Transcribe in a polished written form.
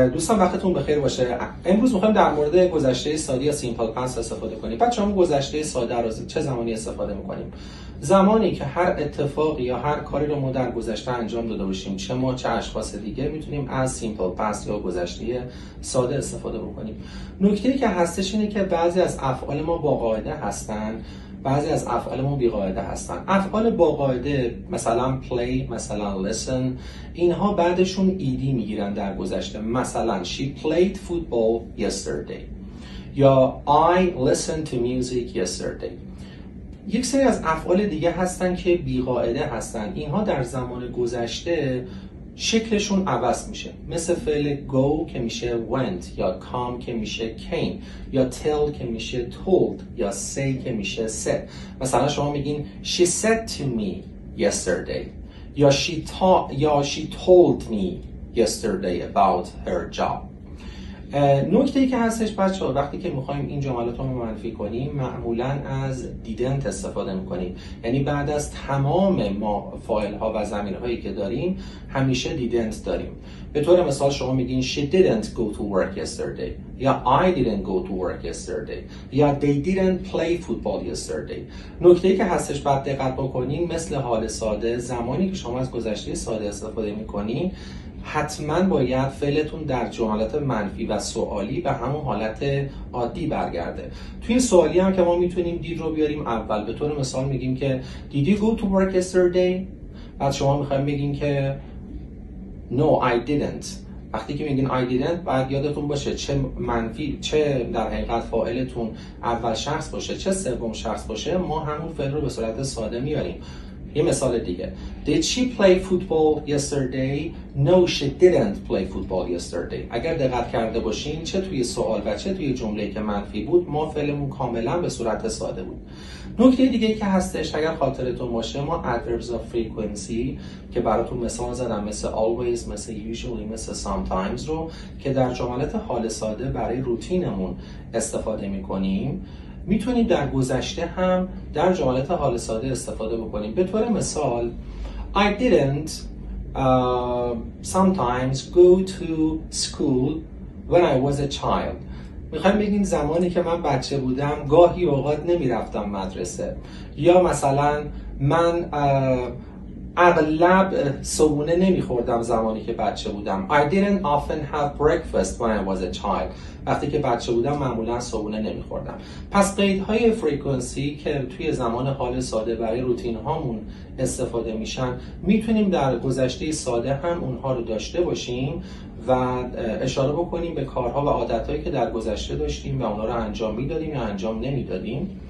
دوستان وقتتون بخیر باشه. امروز می‌خوایم در مورد گذشته ساده یا سیمپل پست استفاده کنیم. بچه‌ها گذشته ساده رو چه زمانی استفاده می‌کنیم؟ زمانی که هر اتفاقی یا هر کاری رو ما در گذشته انجام داده باشیم، چه ما چه اشخاص دیگه، میتونیم از سیمپل پست یا گذشته ساده استفاده بکنیم. نکته‌ای که هستش اینه که بعضی از افعال ما با قاعده هستن، بعضی از افعال ما بی قاعده هستن. افعال با قاعده مثلا play، مثلا listen، اینها بعدشون ایدی میگیرن در گذشته. مثلا she played football yesterday یا I listened to music yesterday. یک سری از افعال دیگه هستن که بی قاعده هستن. اینها در زمان گذشته شکلشون عوض میشه، مثل فعل go که میشه went، یا come که میشه came، یا tell که میشه told، یا say که میشه said. مثلا شما میگین she said to me yesterday یا she told me yesterday about her job. نکته‌ای که هستش بچه‌ها، وقتی که می‌خوایم این جملات رو منفی کنیم معمولاً از didn't استفاده می‌کنیم. یعنی بعد از تمام ما فاعل‌ها و ضمیرهایی که داریم همیشه didn't داریم. به طور مثال شما میگین she didn't go to work yesterday یا I didn't go to work yesterday یا they didn't play football yesterday. نکته‌ای که هستش بعد دقت بکنین، مثل حال ساده، زمانی که شما از گذشته ساده استفاده می‌کنین حتما باید فعلتون در جملات منفی و سوالی به همون حالت عادی برگرده. توی سوالی هم که ما میتونیم did رو بیاریم اول. به طور مثال میگیم که did you go to work yesterday؟ بعد شما میخوایم بگین که no I didn't. وقتی که میگین I didn't باید یادتون باشه چه منفی، چه در حقیقت فاعلتون اول شخص باشه، چه سوم شخص باشه، ما همون فعل رو به صورت ساده میاریم. یه مثال دیگه Did she play football yesterday? No, she didn't play football yesterday. اگر دقت کرده باشین چه توی سوال و چه توی جمله که منفی بود ما فعلمون کاملا به صورت ساده بود. نکته دیگه که هستش، اگر خاطرتون باشه، ما adverbs of frequency که براتون مثال زدم، مثل always، مثل usually، مثل sometimes رو که در جملات حال ساده برای روتینمون استفاده میکنیم، میتونیم در گذشته هم در جملات حال ساده استفاده بکنیم. به طور مثال I didn't sometimes go to school when I was a child. میخوایم بگیم زمانی که من بچه بودم گاهی اوقات نمیرفتم مدرسه. یا مثلا من اغلب صبحونه نمیخوردم زمانی که بچه بودم. I didn't often have breakfast when I was a child. وقتی که بچه بودم معمولا صبحونه نمیخوردم. پس قیدهای فریکونسی که توی زمان حال ساده برای روتین هامون استفاده میشن، میتونیم در گذشته ساده هم اونها رو داشته باشیم و اشاره بکنیم به کارها و عادتهایی که در گذشته داشتیم و اونها رو انجام میدادیم یا انجام نمیدادیم.